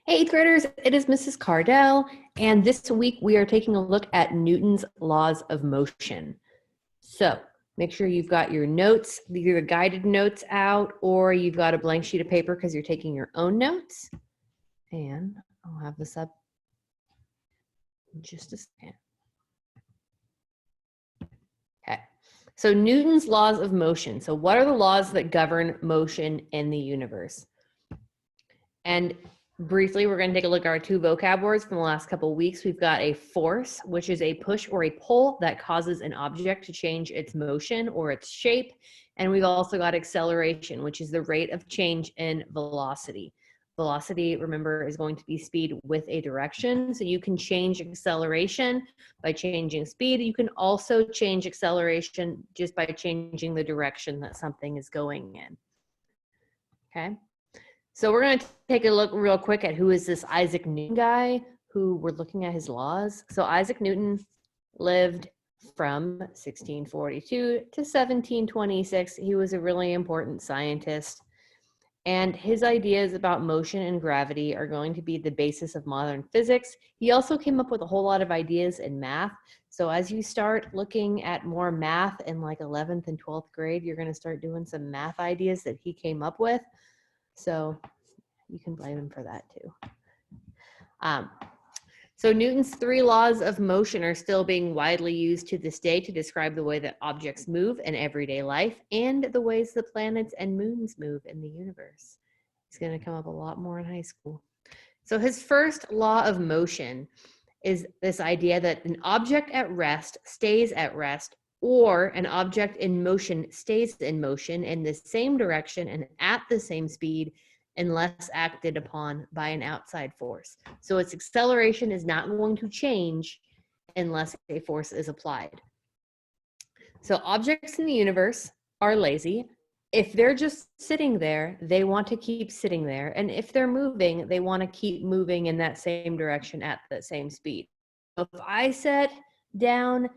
Hey, eighth graders, it is Mrs. Cardell, and this week we are taking a look at Newton's laws of motion. So make sure you've got your notes, either guided notes out, or you've got a blank sheet of paper because you're taking your own notes. And I'll have this up in just a second. Okay, so Newton's laws of motion. So what are the laws that govern motion in the universe? And briefly, we're going to take a look at our two vocab words from the last couple of weeks. We've got a force, which is a push or a pull that causes an object to change its motion or its shape. And we've also got acceleration, which is the rate of change in velocity. Velocity, remember, is going to be speed with a direction. So you can change acceleration by changing speed. You can also change acceleration just by changing the direction that something is going in. Okay. So we're going to take a look real quick at who is this Isaac Newton guy who we're looking at his laws. So Isaac Newton lived from 1642 to 1726. He was a really important scientist. And his ideas about motion and gravity are going to be the basis of modern physics. He also came up with a whole lot of ideas in math. So as you start looking at more math in like 11th and 12th grade, you're going to start doing some math ideas that he came up with. So you can blame him for that too. So Newton's three laws of motion are still being widely used to this day to describe the way that objects move in everyday life and the ways the planets and moons move in the universe. It's going to come up a lot more in high school. So his first law of motion is this idea that an object at rest stays at rest, or an object in motion stays in motion in the same direction and at the same speed unless acted upon by an outside force. So its acceleration is not going to change unless a force is applied. So objects in the universe are lazy. If they're just sitting there, they want to keep sitting there. And if they're moving, they want to keep moving in that same direction at that same speed. So if I set down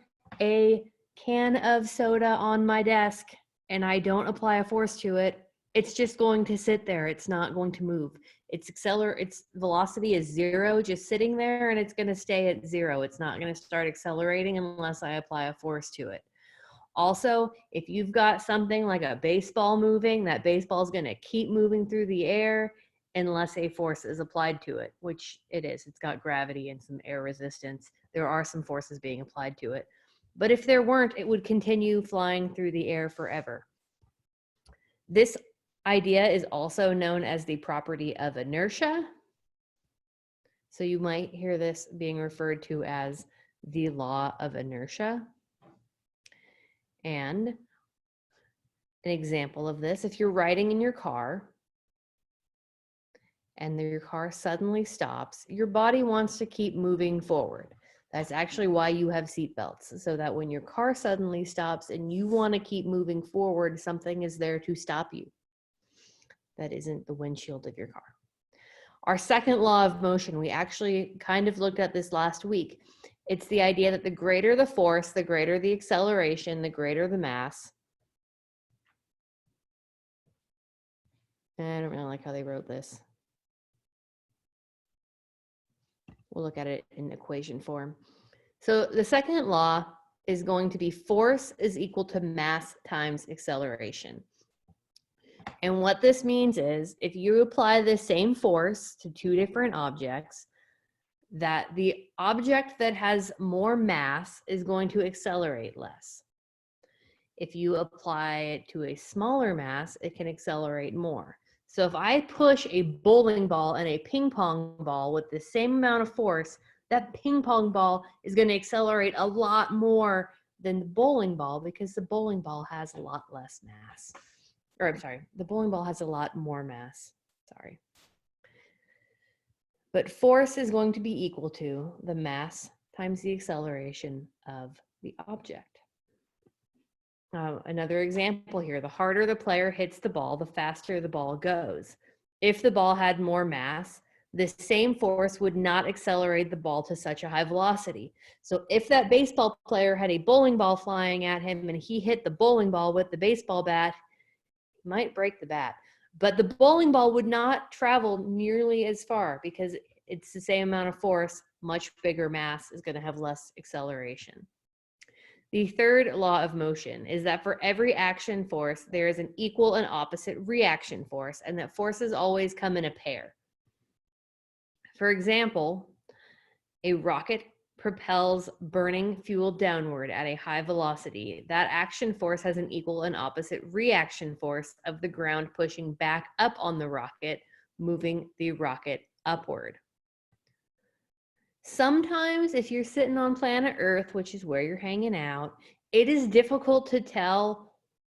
a can of soda on my desk and I don't apply a force to it, it's just going to sit there. It's not going to move. Its velocity is zero, just sitting there, and it's going to stay at zero. It's not going to start accelerating unless I apply a force to it. Also, if you've got something like a baseball moving, that baseball is going to keep moving through the air unless a force is applied to it, which it is. It's got gravity and some air resistance. There are some forces being applied to it. But if there weren't, it would continue flying through the air forever. This idea is also known as the property of inertia. So you might hear this being referred to as the law of inertia. And an example of this, if you're riding in your car and your car suddenly stops, your body wants to keep moving forward. That's actually why you have seatbelts, so that when your car suddenly stops and you want to keep moving forward, something is there to stop you. That isn't the windshield of your car. Our second law of motion, we actually kind of looked at this last week. It's the idea that the greater the force, the greater the acceleration, the greater the mass. I don't really like how they wrote this. We'll look at it in equation form. So the second law is going to be force is equal to mass times acceleration. And what this means is if you apply the same force to two different objects, that the object that has more mass is going to accelerate less. If you apply it to a smaller mass, it can accelerate more. So if I push a bowling ball and a ping pong ball with the same amount of force, that ping pong ball is going to accelerate a lot more than the bowling ball because the bowling ball has a lot less mass. Or I'm sorry, the bowling ball has a lot more mass. Sorry. But force is going to be equal to the mass times the acceleration of the object. Another example here, the harder the player hits the ball, the faster the ball goes. If the ball had more mass, the same force would not accelerate the ball to such a high velocity. So if that baseball player had a bowling ball flying at him and he hit the bowling ball with the baseball bat, he might break the bat. But the bowling ball would not travel nearly as far because it's the same amount of force, much bigger mass is going to have less acceleration. The third law of motion is that for every action force, there is an equal and opposite reaction force, and that forces always come in a pair. For example, a rocket propels burning fuel downward at a high velocity. That action force has an equal and opposite reaction force of the ground pushing back up on the rocket, moving the rocket upward. Sometimes if you're sitting on planet Earth, which is where you're hanging out, it is difficult to tell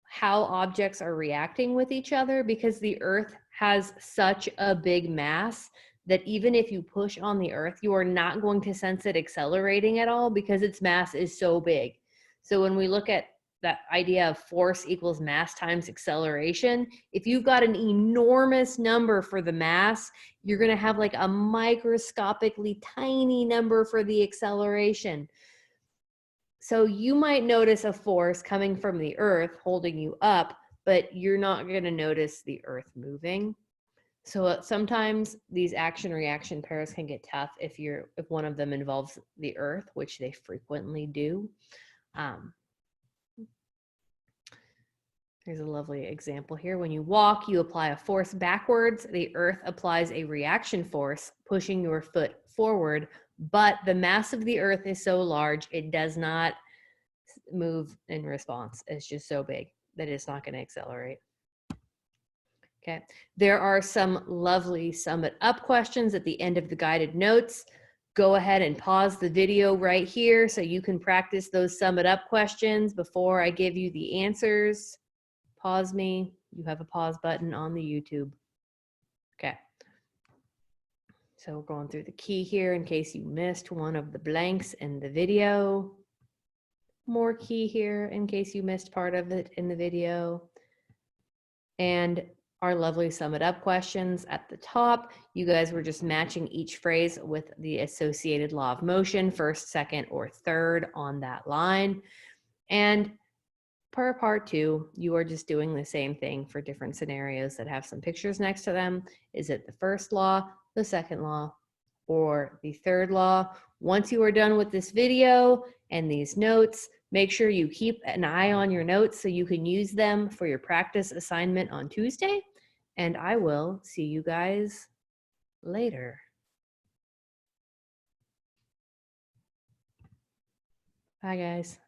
how objects are reacting with each other because the Earth has such a big mass that even if you push on the Earth, you are not going to sense it accelerating at all because its mass is so big. So when we look at that idea of force equals mass times acceleration, if you've got an enormous number for the mass, you're going to have like a microscopically tiny number for the acceleration. So you might notice a force coming from the Earth holding you up, but you're not going to notice the Earth moving. So sometimes these action-reaction pairs can get tough if one of them involves the Earth, which they frequently do. Here's a lovely example here. When you walk, you apply a force backwards. The Earth applies a reaction force, pushing your foot forward, but the mass of the Earth is so large, it does not move in response. It's just so big that it's not going to accelerate. Okay, there are some lovely sum it up questions at the end of the guided notes. Go ahead and pause the video right here so you can practice those sum it up questions before I give you the answers. Pause me. You have a pause button on the YouTube. Okay. So we're going through the key here in case you missed one of the blanks in the video. More key here in case you missed part of it in the video. And our lovely sum it up questions at the top. You guys were just matching each phrase with the associated law of motion, first, second, or third on that line. And per part 2, you are just doing the same thing for different scenarios that have some pictures next to them. Is it the first law, the second law, or the third law? Once you are done with this video and these notes, make sure you keep an eye on your notes so you can use them for your practice assignment on Tuesday. And I will see you guys later. Bye, guys.